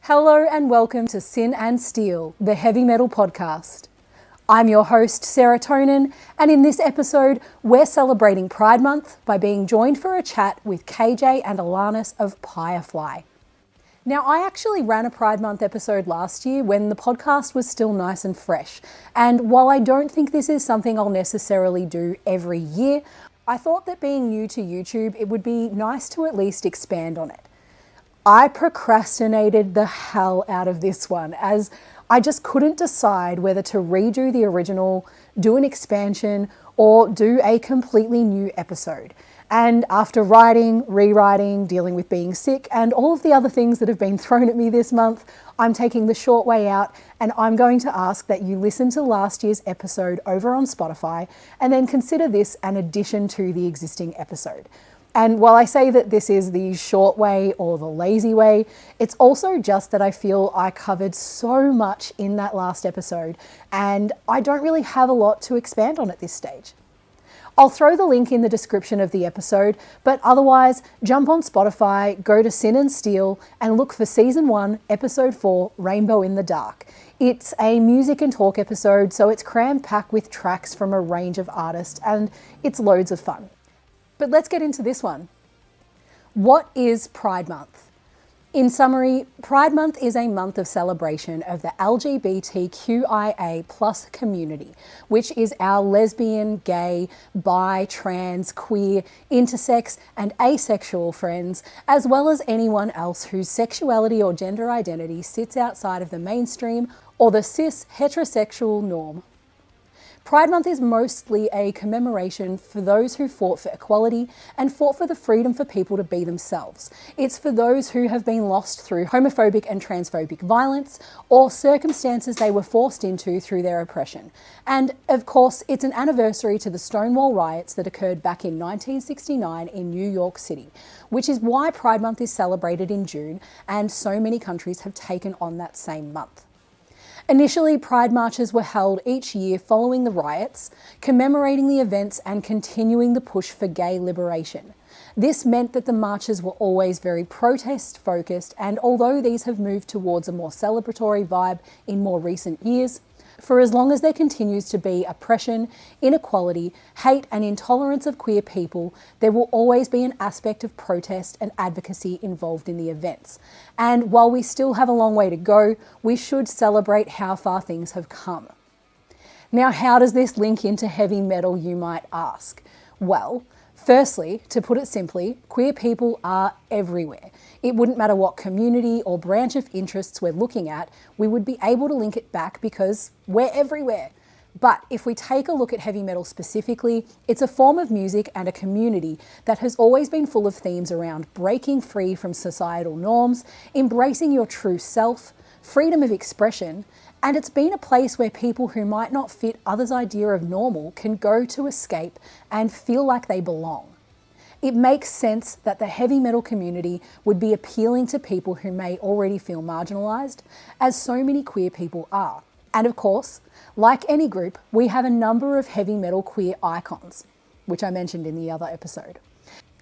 Hello and welcome to Sin and Steel, the heavy metal podcast. I'm your host, Serotonin, and in this episode, we're celebrating Pride Month by being joined for a chat with KJ and Alanis of Pyrefly. Now, I actually ran a Pride Month episode last year when the podcast was still nice and fresh, and while I don't think this is something I'll necessarily do every year, I thought that being new to YouTube, it would be nice to at least expand on it. I procrastinated the hell out of this one as I just couldn't decide whether to redo the original, do an expansion, or do a completely new episode. And after writing, rewriting, dealing with being sick, and all of the other things that have been thrown at me this month, I'm taking the short way out, and I'm going to ask that you listen to last year's episode over on Spotify, and then consider this an addition to the existing episode. And while I say that this is the short way or the lazy way, it's also just that I feel I covered so much in that last episode and I don't really have a lot to expand on at this stage. I'll throw the link in the description of the episode, but otherwise jump on Spotify, go to Sin and Steel and look for Season 1, Episode 4, Rainbow in the Dark. It's a music and talk episode, so it's cram-packed with tracks from a range of artists and it's loads of fun. But let's get into this one. What is Pride Month? In summary, Pride Month is a month of celebration of the LGBTQIA+ community, which is our lesbian, gay, bi, trans, queer, intersex, and asexual friends, as well as anyone else whose sexuality or gender identity sits outside of the mainstream or the cis heterosexual norm. Pride Month is mostly a commemoration for those who fought for equality and fought for the freedom for people to be themselves. It's for those who have been lost through homophobic and transphobic violence or circumstances they were forced into through their oppression. And of course, it's an anniversary to the Stonewall riots that occurred back in 1969 in New York City, which is why Pride Month is celebrated in June and so many countries have taken on that same month. Initially, Pride marches were held each year following the riots, commemorating the events and continuing the push for gay liberation. This meant that the marches were always very protest-focused, and although these have moved towards a more celebratory vibe in more recent years, for as long as there continues to be oppression, inequality, hate and intolerance of queer people, there will always be an aspect of protest and advocacy involved in the events. And while we still have a long way to go, we should celebrate how far things have come. Now, how does this link into heavy metal, you might ask? Well, firstly, to put it simply, queer people are everywhere. It wouldn't matter what community or branch of interests we're looking at, we would be able to link it back because we're everywhere. But if we take a look at heavy metal specifically, it's a form of music and a community that has always been full of themes around breaking free from societal norms, embracing your true self, freedom of expression, and it's been a place where people who might not fit others' idea of normal can go to escape and feel like they belong. It makes sense that the heavy metal community would be appealing to people who may already feel marginalised, as so many queer people are. And of course, like any group, we have a number of heavy metal queer icons, which I mentioned in the other episode.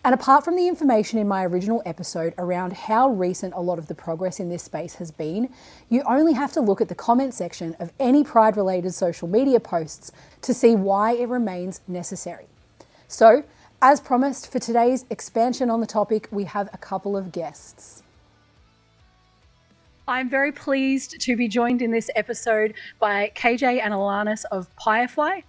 And apart from the information in my original episode around how recent a lot of the progress in this space has been, you only have to look at the comment section of any Pride-related social media posts to see why it remains necessary. So, as promised, for today's expansion on the topic, we have a couple of guests. I'm very pleased to be joined in this episode by KJ and Alanis of Pyrefly,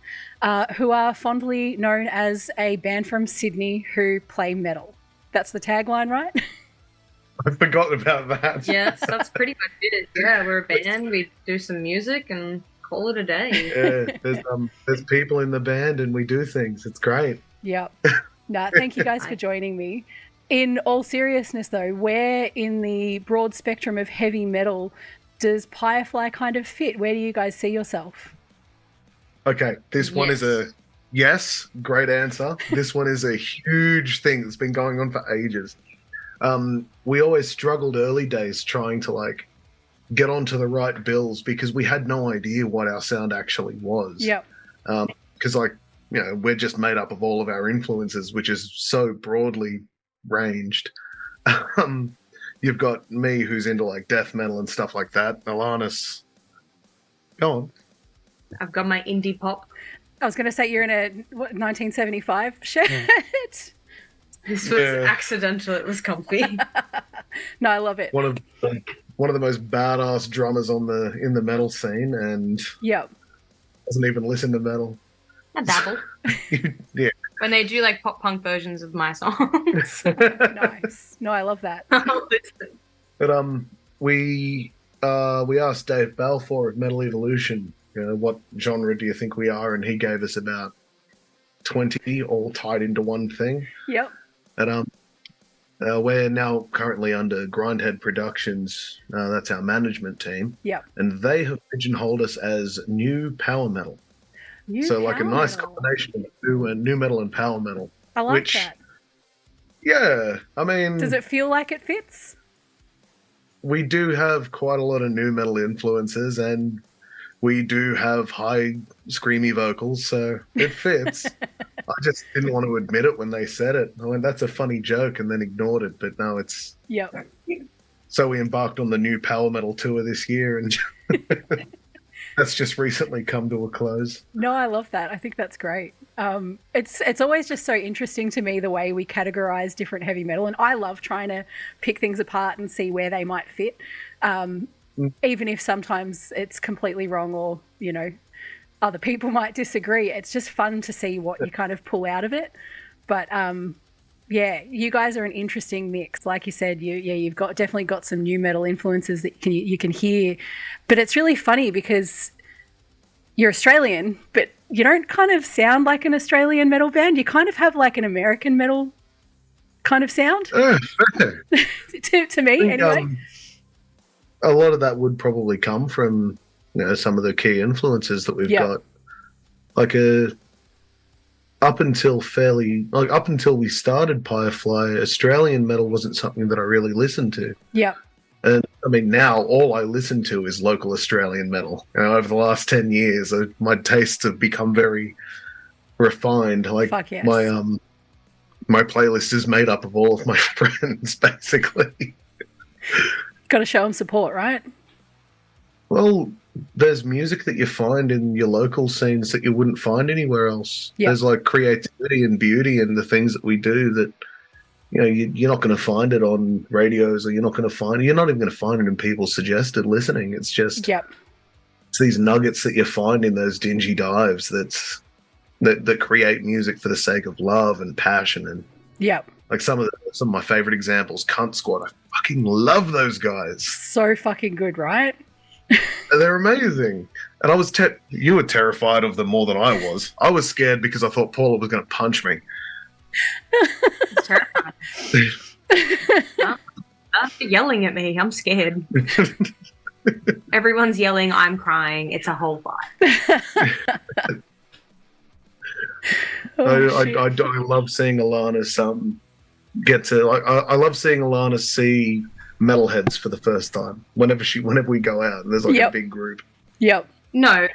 who are fondly known as a band from Sydney who play metal. That's the tagline, right? I forgot about that. Yes, that's pretty much it. Yeah, we're a band, we do some music and call it a day. Yeah, there's people in the band and we do things. It's great. Yep. Thank you guys for joining me. In all seriousness though, where in the broad spectrum of heavy metal does Pyrefly kind of fit? Where do you guys see yourself? Okay, this one is a yes, great answer. This one is a huge thing that's been going on for ages. We always struggled early days trying to get onto the right bills because we had no idea what our sound actually was. Yep. Because we're just made up of all of our influences, which is so broadly ranged. You've got me, who's into like death metal and stuff like that. Alanis, go on. I've got my indie pop. I was going to say you're in a 1975 shirt. This was accidental. It was comfy. No, I love it. One of the most badass drummers in the metal scene, and doesn't even listen to metal. I dabble. Yeah. When they do like pop punk versions of my songs. Nice. No, I love that. I'll listen. But we asked Dave Balfour of Metal Evolution, what genre do you think we are, and he gave us about 20 all tied into one thing. Yep. And we're now currently under Grindhead Productions. That's our management team. Yep. And they have pigeonholed us as new power metal. Like a nice combination of new metal and power metal. I like that. Yeah, I mean... Does it feel like it fits? We do have quite a lot of new metal influences, and we do have high, screamy vocals, so it fits. I just didn't want to admit it when they said it. I went, that's a funny joke, and then ignored it, but no, it's... Yep. So we embarked on the new power metal tour this year, and that's just recently come to a close. No, I love that. I think that's great. It's always just so interesting to me the way we categorize different heavy metal, and I love trying to pick things apart and see where they might fit, even if sometimes it's completely wrong or, other people might disagree. It's just fun to see what you kind of pull out of it. But you guys are an interesting mix. Like you said, you've definitely got some new metal influences that you can hear. But it's really funny because you're Australian, but you don't kind of sound like an Australian metal band. You kind of have like an American metal kind of sound. To me, anyway. A lot of that would probably come from some of the key influences that we've got. Like up until we started Pyrefly, Australian metal wasn't something that I really listened to. Yeah. And I mean, now all I listen to is local Australian metal. Over the last 10 years, my tastes have become very refined. Like Fuck yes. my playlist is made up of all of my friends, basically. Got to show them support, right? Well, there's music that you find in your local scenes that you wouldn't find anywhere else. Yep. There's like creativity and beauty in the things that we do that you're not going to find it on radios, or you're not even going to find it in people's suggested listening. It's just it's these nuggets that you find in those dingy dives that create music for the sake of love and passion. And like some of my favorite examples, Cunt Squad. I fucking love those guys. So fucking good, right? They're amazing. And you were terrified of them more than I was. I was scared because I thought Paula was going to punch me. It's terrifying. After yelling at me, I'm scared. Everyone's yelling, I'm crying. It's a whole vibe. I love seeing Alanis I love seeing Alanis see metalheads for the first time whenever we go out and there's like a big group. No,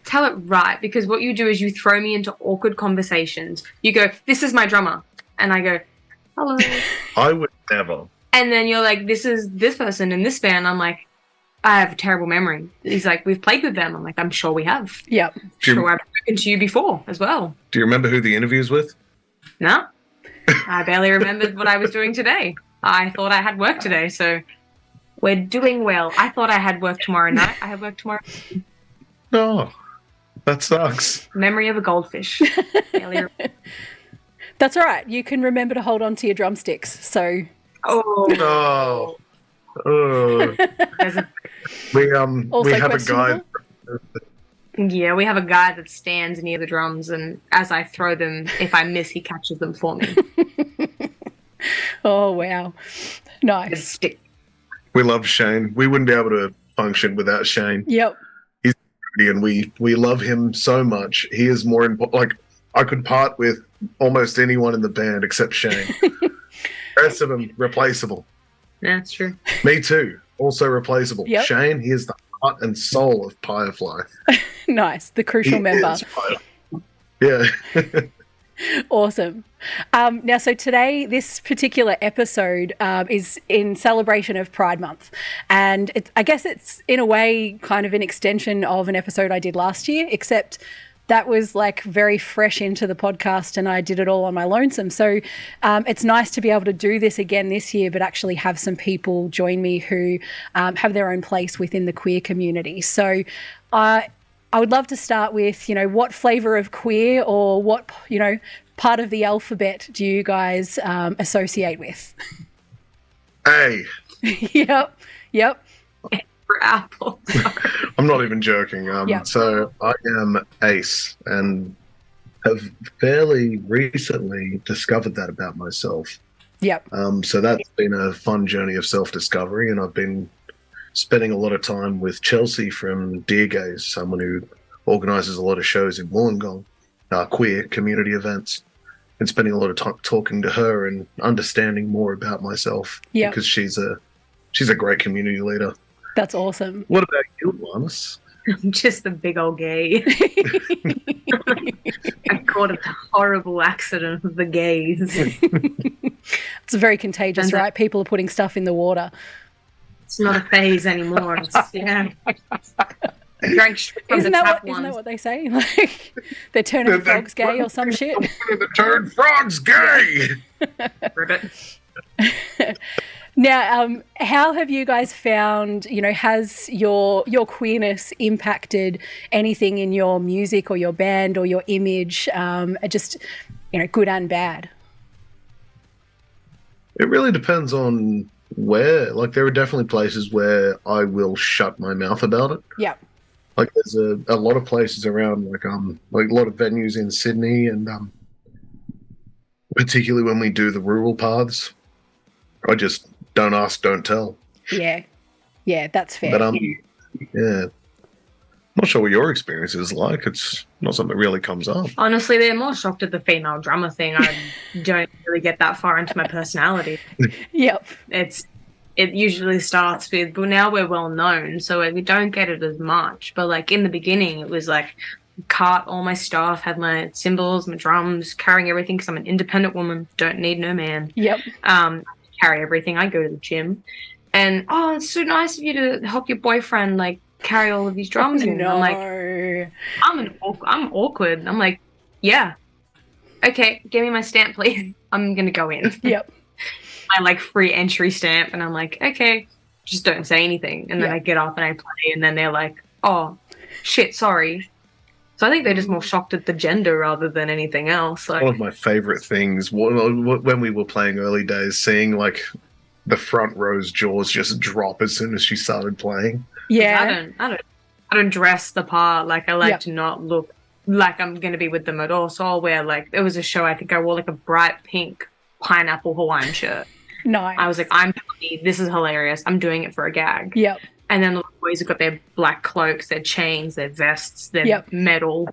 tell it right, because what you do is you throw me into awkward conversations. You go, this is my drummer, and I go, hello. I would never. And then you're like, this is this person in this band. I'm like, I have a terrible memory. He's like, we've played with them. I'm like, I'm sure we have. Yep. Sure, I've spoken to you before as well. Do you remember who the interview's with? No. I barely remembered what I was doing today. I thought I had work today, so we're doing well. I thought I had work tomorrow night. I have work tomorrow. Oh, that sucks. Memory of a goldfish. That's all right. You can remember to hold on to your drumsticks. So. Oh. We have a guy. Yeah, we have a guy that stands near the drums, and as I throw them, if I miss, he catches them for me. Oh wow, nice. We love Shane. We wouldn't be able to function without Shane. Yep. He's and we love him so much. He is more important. Like I could part with almost anyone in the band except Shane. The rest of them replaceable. That's true. Me too. Also replaceable. Yep. Shane, he is the heart and soul of Pyrefly. Nice. The crucial member. Yeah. Awesome. Now, so today, this particular episode is in celebration of Pride Month. And I guess it's, in a way, kind of an extension of an episode I did last year, except that was like very fresh into the podcast and I did it all on my lonesome. So it's nice to be able to do this again this year, but actually have some people join me who have their own place within the queer community. So I would love to start with, what flavour of queer or what, part of the alphabet do you guys associate with? A. Yep. For Apple. I'm not even joking. Yep. So I am Ace and have fairly recently discovered that about myself. Yep. So that's been a fun journey of self-discovery, and I've been spending a lot of time with Chelsea from Dear Gaze, someone who organises a lot of shows in Wollongong, queer community events, and spending a lot of time talking to her and understanding more about myself. Yep. Because she's a great community leader. That's awesome. What about you, Alanis? I'm just a big old gay. I caught a horrible accident with the gays. It's very contagious, right? People are putting stuff in the water. It's not a phase anymore. I drank straight from Isn't the that tap what, isn't that once. what they say? Like they're turning frogs gay or some shit. The turn frogs gay. Ribbit. Now, how have you guys found, has your queerness impacted anything in your music or your band or your image, just, good and bad? It really depends on where. Like, there are definitely places where I will shut my mouth about it. Yeah. Like, there's a lot of places around, like a lot of venues in Sydney, and particularly when we do the rural paths, I just don't ask, don't tell. Yeah, that's fair. But yeah, not sure what your experience is like. It's not something that really comes up. Honestly, they're more shocked at the female drummer thing. I don't really get that far into my personality. Yep. It usually starts with, but now we're well known, so we don't get it as much. But like in the beginning, it was like cart all my stuff, had my cymbals, my drums, carrying everything because I'm an independent woman, don't need no man. Yep. Carry everything. I go to the gym, and it's so nice of you to help your boyfriend like carry all of these drums. And No. I'm like, I'm awkward. I'm like, yeah, okay, give me my stamp, please. I'm gonna go in. Yep. My like free entry stamp, and I'm like, okay, just don't say anything. And then Yeah. I get up and I play, and then they're like, oh shit, sorry. So I think they're just more shocked at the gender rather than anything else. Like, One of my favorite things when we were playing early days, seeing like the front row's jaws just drop as soon as she started playing. Yeah. I don't dress the part. Like I like Yep. to not look like I'm gonna be with them at all. So I'll wear like, there was a show I think I wore like a bright pink pineapple Hawaiian shirt. Nice. I was like, I'm happy. This is hilarious. I'm doing it for a gag. Yep. And then the boys have got their black cloaks, their chains, their vests, their Yep. metal.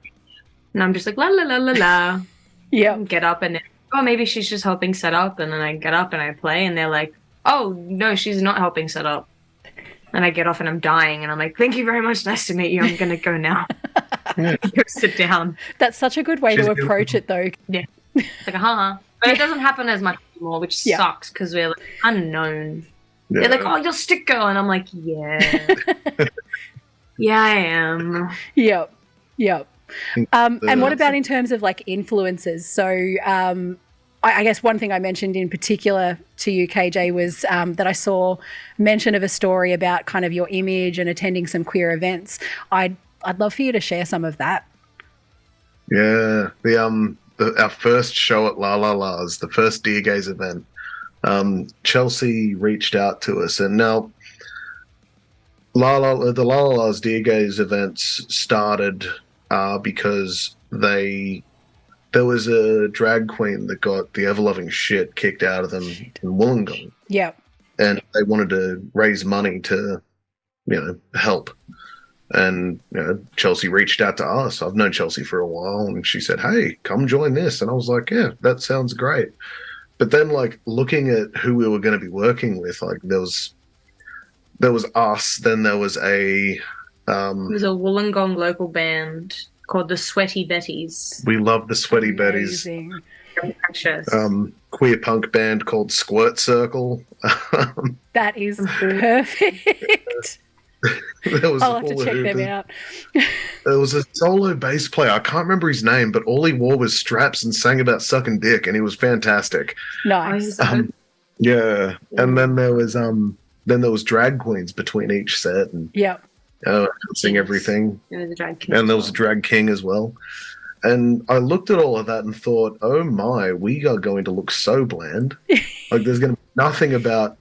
And I'm just like, la la la la la. Yep. Get up and then, maybe she's just helping set up. And then I get up and I play, and they're like, oh, no, she's not helping set up. And I get off and I'm dying, and I'm like, thank you very much. Nice to meet you. I'm going to go now. Go sit down. That's such a good way She's to approach it, though. Yeah. It's like, But it doesn't happen as much anymore, which Yeah. sucks because we're like unknown. Yeah. They're like, oh, you're stick girl. And I'm like, yeah. Yeah, I am. Yep. And what The- about in terms of like influences? So I guess one thing I mentioned in particular to you, KJ, was that I saw mention of a story about kind of your image and attending some queer events. I'd love for you to share some of that. Yeah, our first show at La La La's, the first Dear Gaze event, Chelsea reached out to us, and now the La La La's Dear Gaze events started because there was a drag queen that got the ever-loving shit kicked out of them in Wollongong, Yep. and they wanted to raise money to, help. And Chelsea reached out to us. I've known Chelsea for a while, and she said, "Hey, come join this." And I was like, "Yeah, that sounds great." But then, like, looking at who we were going to be working with, like there was us. Then there was It was a Wollongong local band. called the Sweaty Betties. We love the Sweaty Betties. Amazing. Queer punk band called Squirt Circle. That is perfect. I'll have to check them out. There was a solo bass player. I can't remember his name, but all he wore was straps and sang about sucking dick, and he was fantastic. Nice. Yeah, and then there was drag queens between each set, and sing everything. There was a drag king, and there was a drag king as well. And I looked at all of that and thought, oh my, we are going to look so bland. Like there's going to be nothing about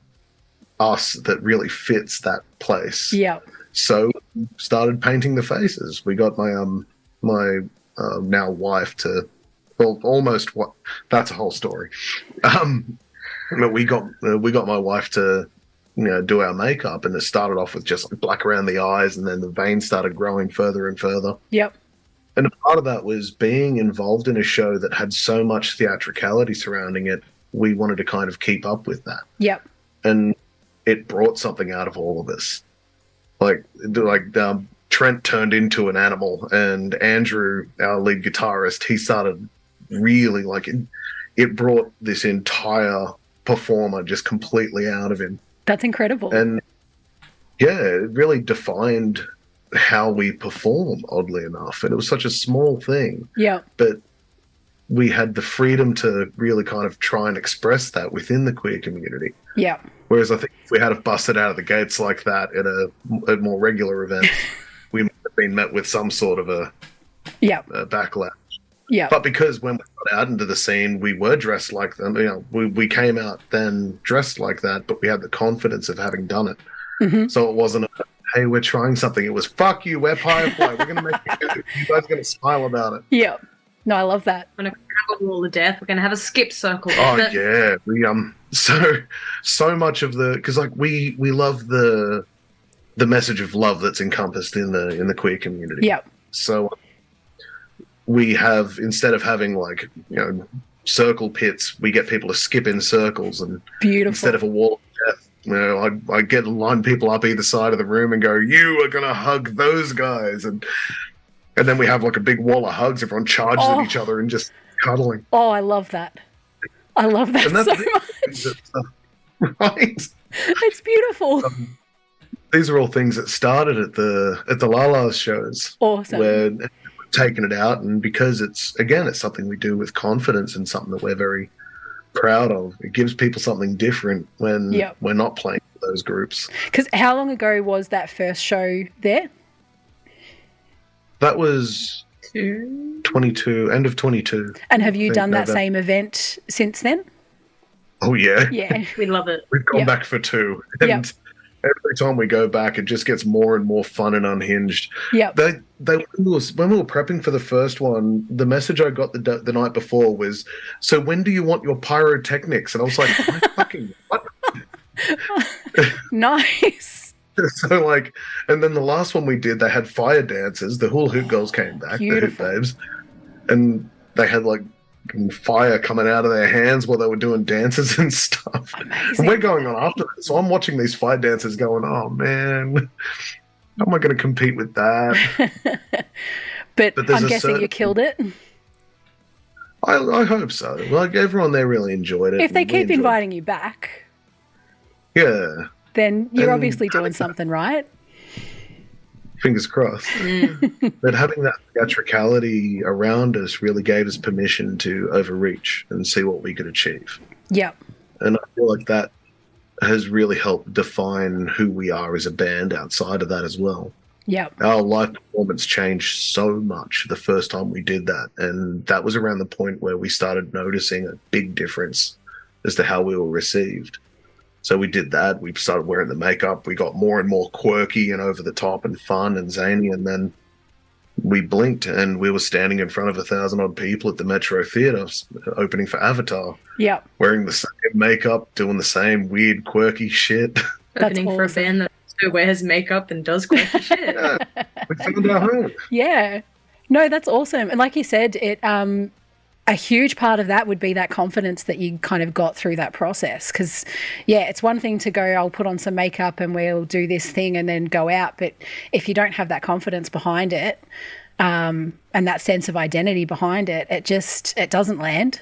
us that really fits that place. Yeah. So started painting the faces. We got my now wife to, well, almost what, that's a whole story. We got my wife to, do our makeup, and it started off with just like black around the eyes, and then the veins started growing further and further. Yep. And a part of that was being involved in a show that had so much theatricality surrounding it. We wanted to kind of keep up with that. Yep. And it brought something out of all of us. Trent turned into an animal, and Andrew, our lead guitarist, he started really it brought this entire performer just completely out of him. That's incredible. And yeah, it really defined how we perform, oddly enough. And it was such a small thing. Yeah. But we had the freedom to really kind of try and express that within the queer community. Yeah. Whereas I think if we had have busted out of the gates like that at more regular events, we might have been met with some sort of a backlash. Yeah. But because when we got out into the scene, we were dressed like them. We came out then dressed like that, but we had the confidence of having done it. Mm-hmm. So it wasn't hey, we're trying something. It was, fuck you, we're Pyrefly. We're going to make it good. You guys are going to smile about it. Yeah. No, I love that. We're going to have a wall of death. We're going to have a skip circle. Oh, yeah. We, so much of because we love the message of love that's encompassed in the queer community. Yeah. So we have, instead of having circle pits, we get people to skip in circles, and beautiful. Instead of a wall of death, I get to line people up either side of the room and go, you are going to hug those guys. And then we have a big wall of hugs. Everyone charges at each other and just cuddling. Oh, I love that. I love that so much. Right? It's beautiful. These are all things that started at the La shows. Awesome. Where we've taken it out, and because it's something we do with confidence and something that we're very proud of. It gives people something different when we're not playing with those groups. Because how long ago was that first show there? That was 22, end of 22. And have you done that same event since then? Oh, yeah. Yeah. We love it. We've gone back for 2. And every time we go back, it just gets more and more fun and unhinged. Yeah. When we were prepping for the first one, the message I got the night before was, so when do you want your pyrotechnics? And I was like, I fucking what? Nice. So and then the last one we did, they had fire dancers. The hula hoop girls came back, beautiful. The hoop babes, and they had fire coming out of their hands while they were doing dances and stuff. Amazing. And we're going on after that. So I'm watching these fire dancers going, oh man, how am I going to compete with that? but I'm guessing you killed it. I hope so. Everyone there really enjoyed it. If they keep inviting you back. Yeah. Then you're obviously doing something right. Fingers crossed. But having that theatricality around us really gave us permission to overreach and see what we could achieve. Yeah. And I feel like that has really helped define who we are as a band outside of that as well. Yeah. Our live performance changed so much the first time we did that. And that was around the point where we started noticing a big difference as to how we were received. So we did that. We started wearing the makeup. We got more and more quirky and over the top and fun and zany. And then we blinked and we were standing in front of 1,000-odd people at the Metro Theatre opening for Avatar. Yeah. Wearing the same makeup, doing the same weird, quirky shit. Opening for a band that also wears makeup and does quirky shit. Yeah, we found our home. Yeah. No, that's awesome. And like you said, a huge part of that would be that confidence that you kind of got through that process. Because, it's one thing to go, I'll put on some makeup and we'll do this thing and then go out. But if you don't have that confidence behind it, and that sense of identity behind it, it doesn't land.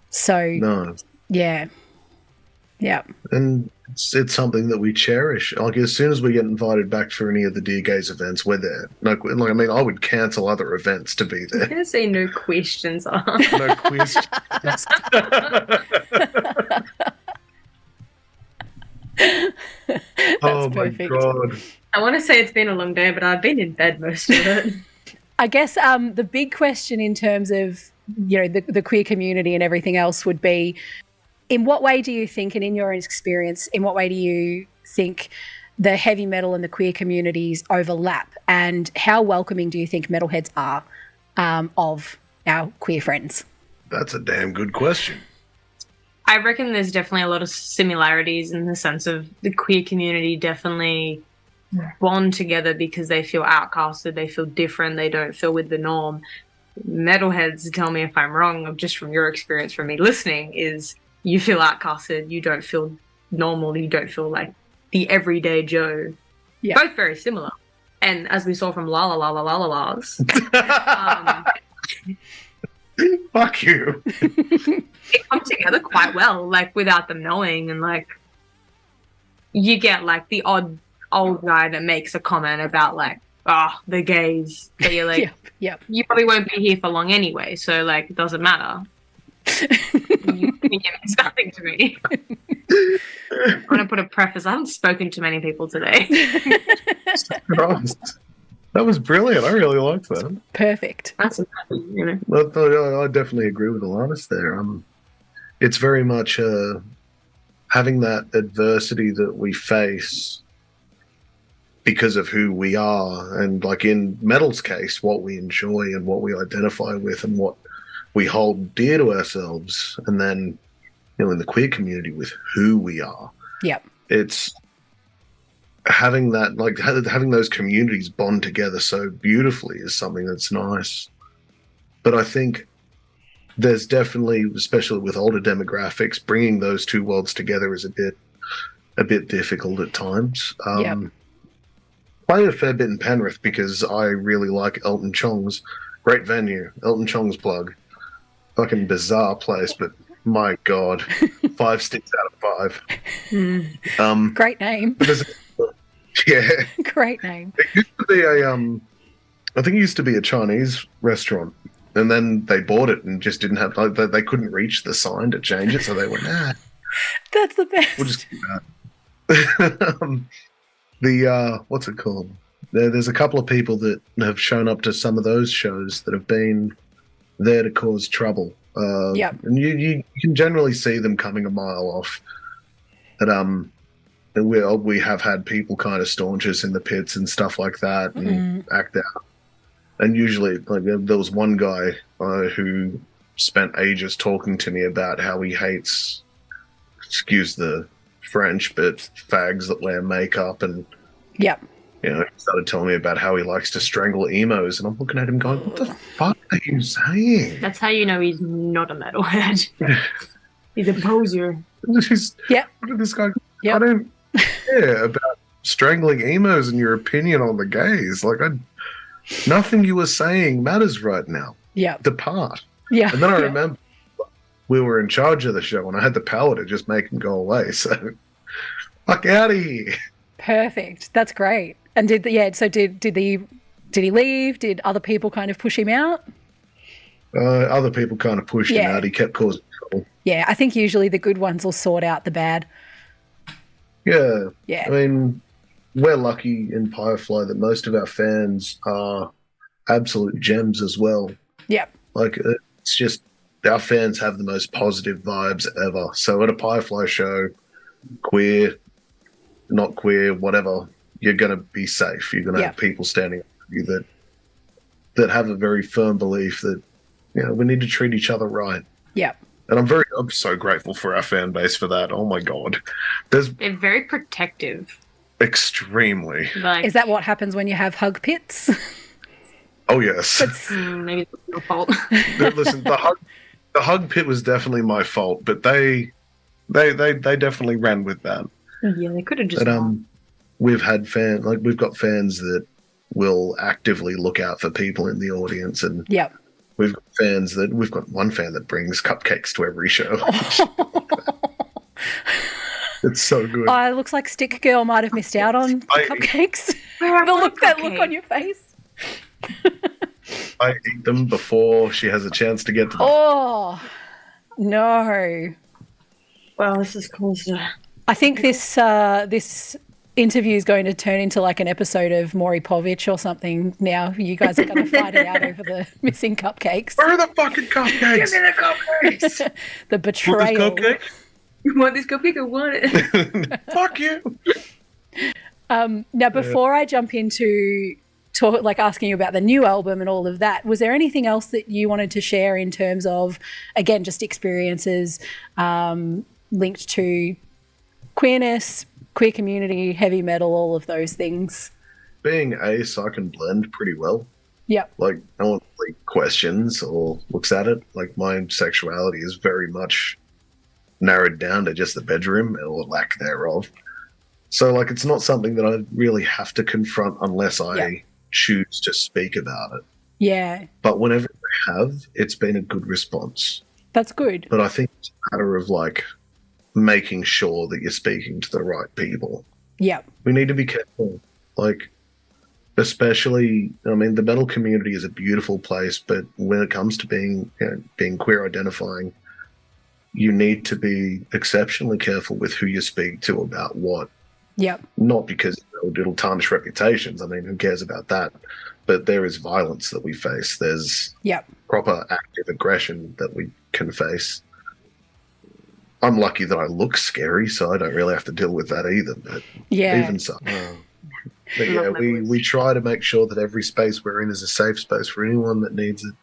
So No. yeah. And it's something that we cherish. Like, as soon as we get invited back for any of the Dear Gays events, we're there. Like, I mean, I would cancel other events to be I'm there. gonna say no questions asked. No questions. Oh my perfect. God. I want to say it's been a long day, but I've been in bed most of it. I guess the big question in terms of, the queer community and everything else would be, in what way do you think, and in your experience, in what way do you think the heavy metal and the queer communities overlap, and how welcoming do you think metalheads are of our queer friends? That's a damn good question. I reckon there's definitely a lot of similarities in the sense of the queer community definitely bond together because they feel outcasted, they feel different, they don't feel with the norm. Metalheads, tell me if I'm wrong, just from your experience from me listening, is you feel outcasted, you don't feel normal, you don't feel like the everyday Joe. Yeah. Both very similar. And as we saw from La La La La La La La's, Fuck you. it comes together quite well, like without them knowing, and like you get like the odd old guy that makes a comment about like, the gays, but you're like, yep. You probably won't be here for long anyway, so like it doesn't matter. You means nothing to me. I'm gonna put a preface. I haven't spoken to many people today. Christ. That was brilliant. I really liked that. Perfect. That's amazing, you know. Well, I definitely agree with Alanis there. It's very much having that adversity that we face because of who we are, and like in metal's case, what we enjoy and what we identify with and what we hold dear to ourselves, and then in the queer community with who we are. Yep. It's having that, like having those communities bond together so beautifully is something that's nice. But I think there's definitely, especially with older demographics, bringing those two worlds together is a bit difficult at times. Yep. Played a fair bit in Penrith because I really like Elton Chong's. Great venue. Elton Chong's plug. Fucking bizarre place, but my God, 5 sticks out of 5. Great name. Yeah. Great name. It used to be I think it used to be a Chinese restaurant, and then they bought it and just didn't have, like, they couldn't reach the sign to change it, so they went, nah. That's the best. We'll just keep that. What's it called? There's a couple of people that have shown up to some of those shows that have been there to cause trouble. Yep. And you can generally see them coming a mile off. But and we have had people kind of staunch us in the pits and stuff like that and act out. And usually, like, there was one guy who spent ages talking to me about how he hates, excuse the French, but fags that wear makeup, and yep. He started telling me about how he likes to strangle emos, and I'm looking at him going, what the fuck are you saying? That's how you know he's not a metalhead. He's a poser. Yep. Look at this guy. Yep. I don't care about strangling emos and your opinion on the gays. Like, nothing you were saying matters right now. Yeah. Depart. Yeah. And then I remember we were in charge of the show, and I had the power to just make him go away. So, fuck out of here. Perfect. That's great. And did he leave? Did other people kind of push him out? Other people kind of pushed him out. He kept causing trouble. Yeah, I think usually the good ones will sort out the bad. Yeah. Yeah. I mean, we're lucky in Pyrefly that most of our fans are absolute gems as well. Yep. Like, it's just, our fans have the most positive vibes ever. So at a Pyrefly show, queer, not queer, whatever, you're going to be safe. You're going to have people standing up for you that have a very firm belief that, we need to treat each other right. Yeah. And I'm so grateful for our fan base for that. Oh my God. They're very protective. Extremely. Like, is that what happens when you have hug pits? Oh yes. Maybe it's your fault. Listen, the hug pit was definitely my fault, but they definitely ran with that. Yeah, they could have just. But we've had we've got fans that will actively look out for people in the audience, and Yep. we've got one fan that brings cupcakes to every show. It's so good. Oh, it looks like Stick Girl might have missed out on cupcakes. That look on your face. I eat them before she has a chance to get to them. Oh, no. Well, this is close to... I think this interview is going to turn into like an episode of Maury Povich or something now. You guys are going to fight it out over the missing cupcakes. Where are the fucking cupcakes? Give me the cupcakes! The betrayal. You want this cupcake? I want it. Fuck you. Now, before I jump into asking you about the new album and all of that, was there anything else that you wanted to share in terms of, again, just experiences linked to queerness, queer community, heavy metal, all of those things? Being ace, I can blend pretty well. Yep. Like, no one really questions or looks at it. Like, my sexuality is very much narrowed down to just the bedroom or lack thereof. So, like, it's not something that I really have to confront unless I choose to speak about it. Yeah. But whenever I have, it's been a good response. That's good. But I think it's a matter of, like, making sure that you're speaking to the right people. Yeah. We need to be careful. Like, especially, I mean, the metal community is a beautiful place, but when it comes to being queer identifying, you need to be exceptionally careful with who you speak to about what. Yep. Not because it'll tarnish reputations. I mean, who cares about that? But there is violence that we face. There's proper active aggression that we can face. I'm lucky that I look scary, so I don't really have to deal with that either. But even so. But yeah, we try to make sure that every space we're in is a safe space for anyone that needs it.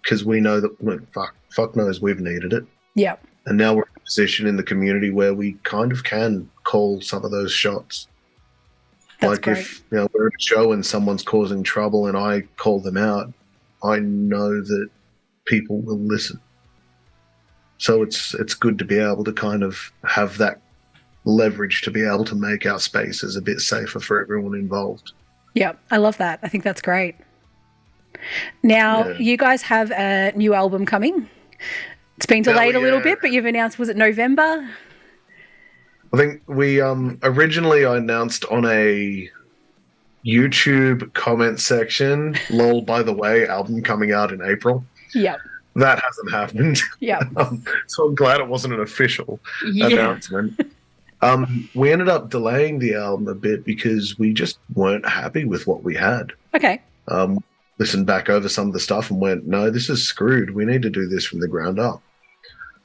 Because we know that, fuck knows we've needed it. Yeah. And now we're in a position in the community where we kind of can call some of those shots. That's like great. If we're at a show and someone's causing trouble and I call them out, I know that people will listen. So it's good to be able to kind of have that leverage to be able to make our spaces a bit safer for everyone involved. Yeah, I love that. I think that's great. Now, you guys have a new album coming. It's been delayed a little bit, but you've announced, was it November? I think we originally I announced on a YouTube comment section, lol, by the way, album coming out in April. Yep. That hasn't happened. Yep. So I'm glad it wasn't an official announcement. We ended up delaying the album a bit because we just weren't happy with what we had. Okay. Listened back over some of the stuff and went, no, this is screwed. We need to do this from the ground up.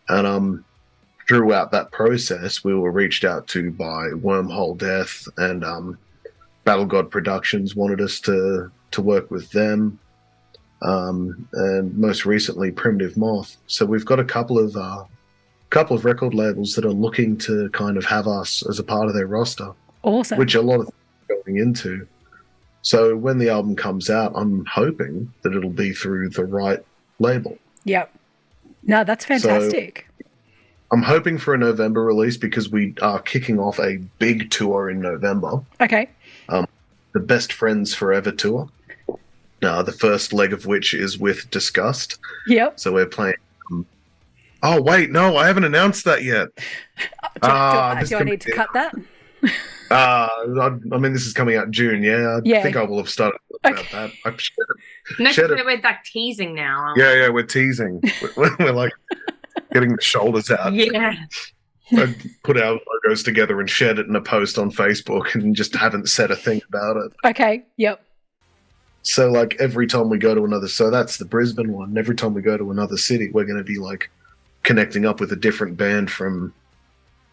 And throughout that process, we were reached out to by Wormhole Death and Battle God Productions wanted us to work with them. And most recently, Primitive Moth. So we've got a couple of record labels that are looking to kind of have us as a part of their roster. Awesome. Which a lot of things are going into. So when the album comes out, I'm hoping that it'll be through the right label. Yep. No, that's fantastic. So I'm hoping for a November release because we are kicking off a big tour in November. Okay. The Best Friends Forever tour. The first leg of which is with Disgust. Yep. So we're playing... oh, wait, no, I haven't announced that yet. Do I need to cut that? I mean, this is coming out June, I think I will have started about that. I we're like teasing now. Yeah, we're teasing. We're like getting the shoulders out. Yeah. I put our logos together and shared it in a post on Facebook and just haven't said a thing about it. Okay, yep. So, like, every time we go to another... So that's the Brisbane one. Every time we go to another city, we're going to be, like, connecting up with a different band from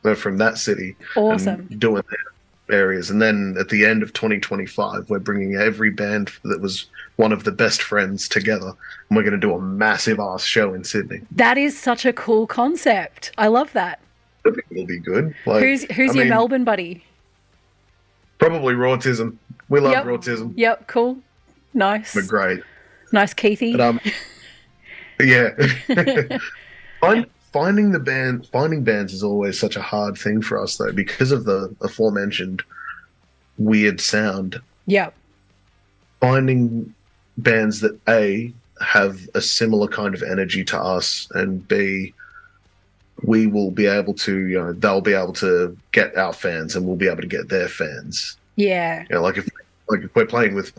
that city. Awesome. And doing their areas. And then at the end of 2025, we're bringing every band that was one of the Best Friends together. And we're going to do a massive-ass show in Sydney. That is such a cool concept. I love that. I think it'll be good. Like, who's your Melbourne buddy? Probably Rautism. We love Rautism. Yep, cool. Nice. They're great. Nice Keithy. But, finding bands is always such a hard thing for us though, because of the aforementioned weird sound. Yep. Finding bands that A, have a similar kind of energy to us, and B, we will be able to, they'll be able to get our fans and we'll be able to get their fans. Yeah. Like if we're playing with,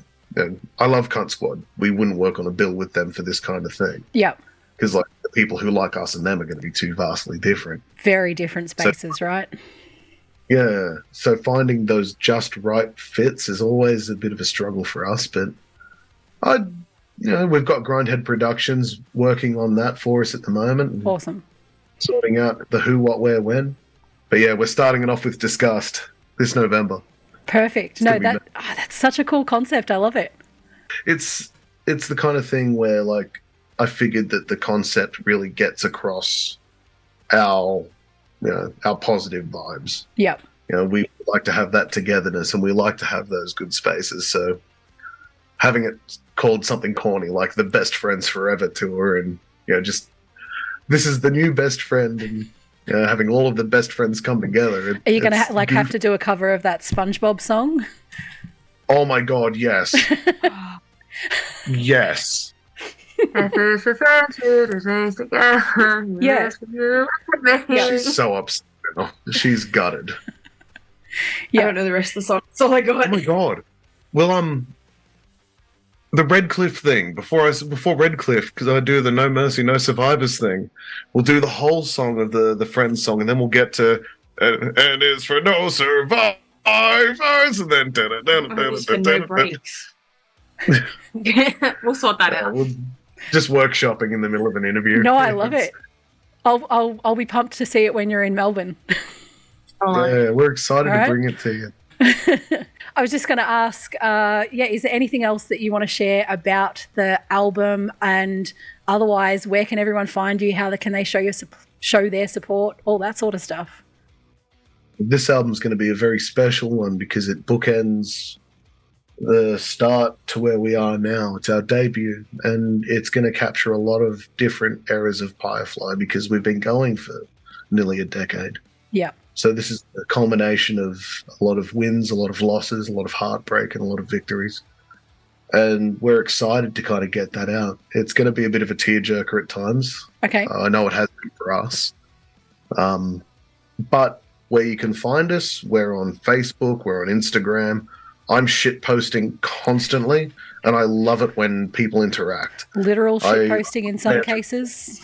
I love Cunt Squad. We wouldn't work on a bill with them for this kind of thing. Yep. Because like the people who like us and them are going to be two vastly different. Very different spaces, right? Yeah. So finding those just right fits is always a bit of a struggle for us, but we've got Grindhead Productions working on that for us at the moment. Awesome. Sorting out the who, what, where, when. But yeah, we're starting it off with Disgust this November. Perfect. No, that's such a cool concept. I love it. It's the kind of thing where like I figured that the concept really gets across our positive vibes. Yep. We like to have that togetherness and we like to have those good spaces. So having it called something corny like the Best Friends Forever tour, and just this is the new best friend, and having all of the best friends come together. Are you going to have to do a cover of that SpongeBob song? Oh my God, yes. Yes. Yeah. She's so upset. She's gutted. Yeah. I don't know the rest of the song. That's all I got. Oh my God. Well, the Red Cliff thing, before Red Cliff, because I do the No Mercy, No Survivors thing, we'll do the whole song of the Friends song, and then we'll get to and is for no survivors, and then for no breaks. We'll sort that out. We'll just workshopping in the middle of an interview. No, I love it. I'll be pumped to see it when you're in Melbourne. Yeah, we're excited to bring it to you. I was just going to ask, is there anything else that you want to share about the album, and otherwise, where can everyone find you? How can they show their support, all that sort of stuff? This album's going to be a very special one because it bookends the start to where we are now. It's our debut, and it's going to capture a lot of different eras of Pyrefly because we've been going for nearly a decade. Yeah. So this is a culmination of a lot of wins, a lot of losses, a lot of heartbreak, and a lot of victories. And we're excited to kind of get that out. It's going to be a bit of a tearjerker at times. Okay. I know it has been for us. But where you can find us, we're on Facebook, we're on Instagram. I'm shit posting constantly, and I love it when people interact. Literal shit posting in some cases.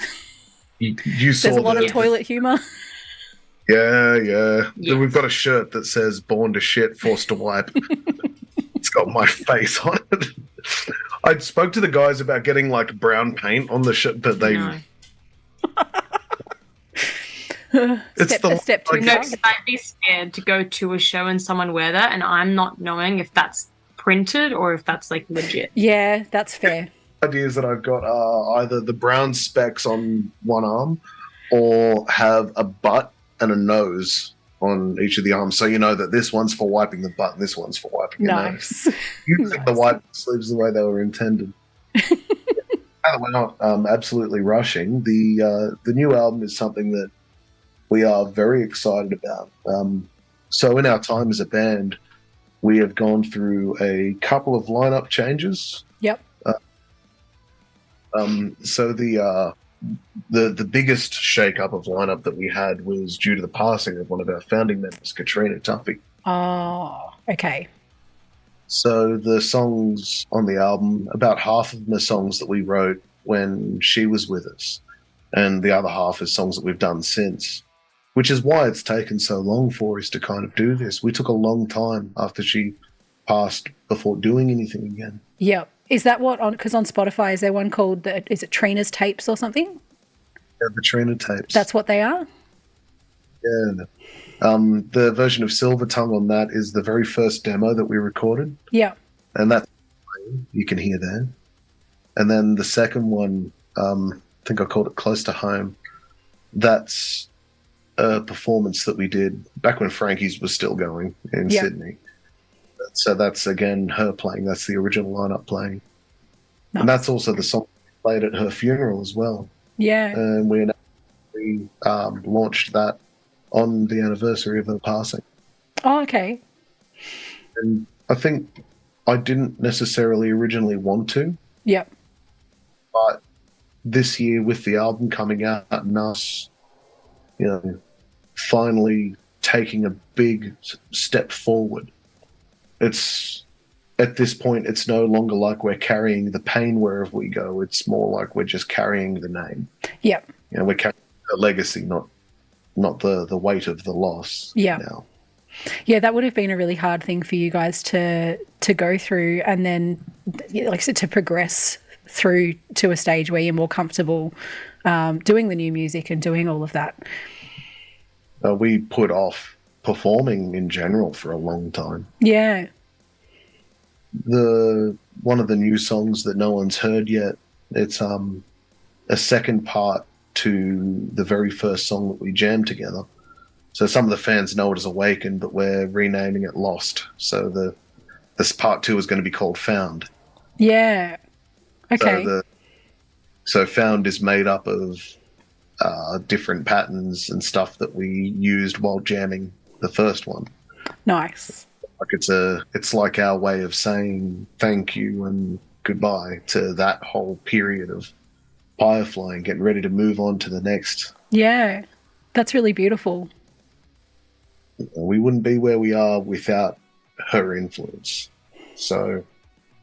You saw There's a lot of toilet humor. Yeah. Yes. We've got a shirt that says "Born to Shit, Forced to Wipe." It's got my face on it. I spoke to the guys about getting like brown paint on the shirt, but they. No. Step two. No, I'd be scared to go to a show and someone wear that, and I'm not knowing if that's printed or if that's like legit. Yeah, that's fair. Ideas that I've got are either the brown specks on one arm, or have a butt and a nose on each of the arms, so you know that this one's for wiping the butt and this one's for wiping the nose. Using the wipe sleeves the way they were intended. Now that we're not absolutely rushing, the new album is something that we are very excited about. So in our time as a band, we have gone through a couple of lineup changes. Yep. So the biggest shake-up of lineup that we had was due to the passing of one of our founding members, Katrina Tuffy. Oh, okay. So the songs on the album, about half of them are songs that we wrote when she was with us, and the other half is songs that we've done since, which is why it's taken so long for us to kind of do this. We took a long time after she passed before doing anything again. Yep. Is that because on Spotify, is there one called, is it Trina's Tapes or something? Yeah, the Trina Tapes. That's what they are? Yeah. The version of Silver Tongue on that is the very first demo that we recorded. Yeah. And that's you can hear there. And then the second one, I think I called it Close to Home. That's a performance that we did back when Frankie's was still going in Sydney. So that's, again, her playing. That's the original lineup playing. Nice. And that's also the song played at her funeral as well. Yeah. And we launched that on the anniversary of her passing. Oh, okay. And I think I didn't necessarily originally want to, Yep. but this year with the album coming out and us, finally taking a big step forward, it's at this point, it's no longer like we're carrying the pain wherever we go. It's more like we're just carrying the name. Yep. We're carrying a legacy, not the weight of the loss. Yeah. Now. Yeah, that would have been a really hard thing for you guys to go through, and then, like I said, to progress through to a stage where you're more comfortable doing the new music and doing all of that. We put off performing in general for a long time. Yeah. One of the new songs that no one's heard yet, it's a second part to the very first song that we jammed together. So some of the fans know it as Awakened, but we're renaming it Lost. So this part 2 is going to be called Found. Yeah. Okay. So Found is made up of different patterns and stuff that we used while jamming the first one. Nice. Like it's like our way of saying thank you and goodbye to that whole period of Pyrefly and getting ready to move on to the next. Yeah, that's really beautiful. We wouldn't be where we are without her influence. So,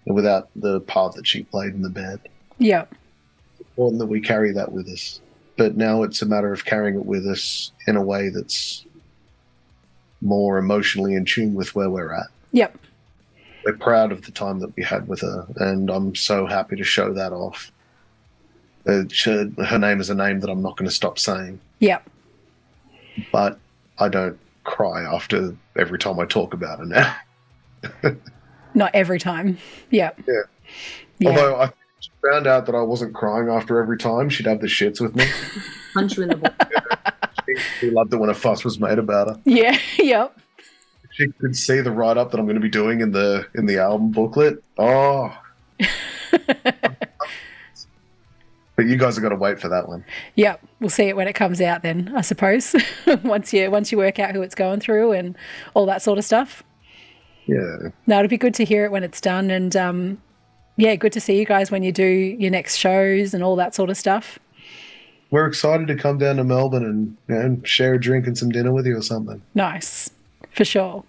without the part that she played in the band. Yeah. It's important that we carry that with us. But now it's a matter of carrying it with us in a way that's more emotionally in tune with where we're at. Yep. We're proud of the time that we had with her, and I'm so happy to show that off. Her name is a name that I'm not going to stop saying. Yep. But I don't cry after every time I talk about her now. Not every time. Yep. Yeah. Although I found out that I wasn't crying after every time, she'd have the shits with me. Punch you in the butt. She loved it when a fuss was made about her. Yeah. Yep. She could see the write-up that I'm going to be doing in the album booklet. Oh. But you guys have got to wait for that one. Yep. We'll see it when it comes out then, I suppose. once you work out who it's going through and all that sort of stuff. Yeah. No, it'd be good to hear it when it's done, and good to see you guys when you do your next shows and all that sort of stuff. We're excited to come down to Melbourne and share a drink and some dinner with you or something. Nice, for sure.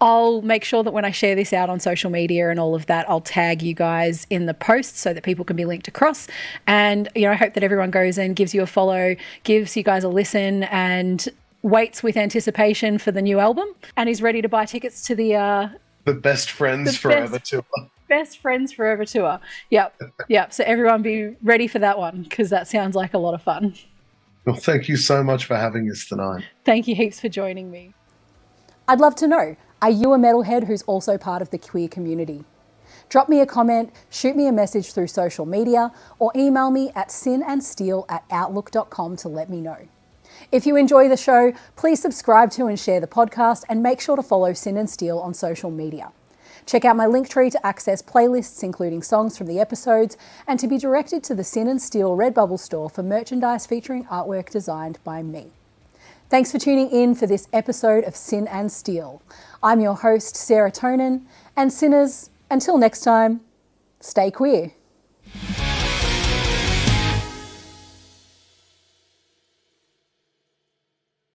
I'll make sure that when I share this out on social media and all of that, I'll tag you guys in the post so that people can be linked across. And, I hope that everyone goes and gives you a follow, gives you guys a listen, and waits with anticipation for the new album, and is ready to buy tickets to the Best Friends Forever tour. Best Friends Forever tour. Yep. So everyone be ready for that one, because that sounds like a lot of fun. Well, thank you so much for having us tonight. Thank you heaps for joining me. I'd love to know, are you a metalhead who's also part of the queer community? Drop me a comment, shoot me a message through social media, or email me at sinandsteel@outlook.com to let me know. If you enjoy the show, please subscribe to and share the podcast, and make sure to follow Sin and Steel on social media. Check out my Linktree to access playlists including songs from the episodes, and to be directed to the Sin and Steel Redbubble store for merchandise featuring artwork designed by me. Thanks for tuning in for this episode of Sin and Steel. I'm your host, Sarah Tonin, and sinners, until next time, stay queer.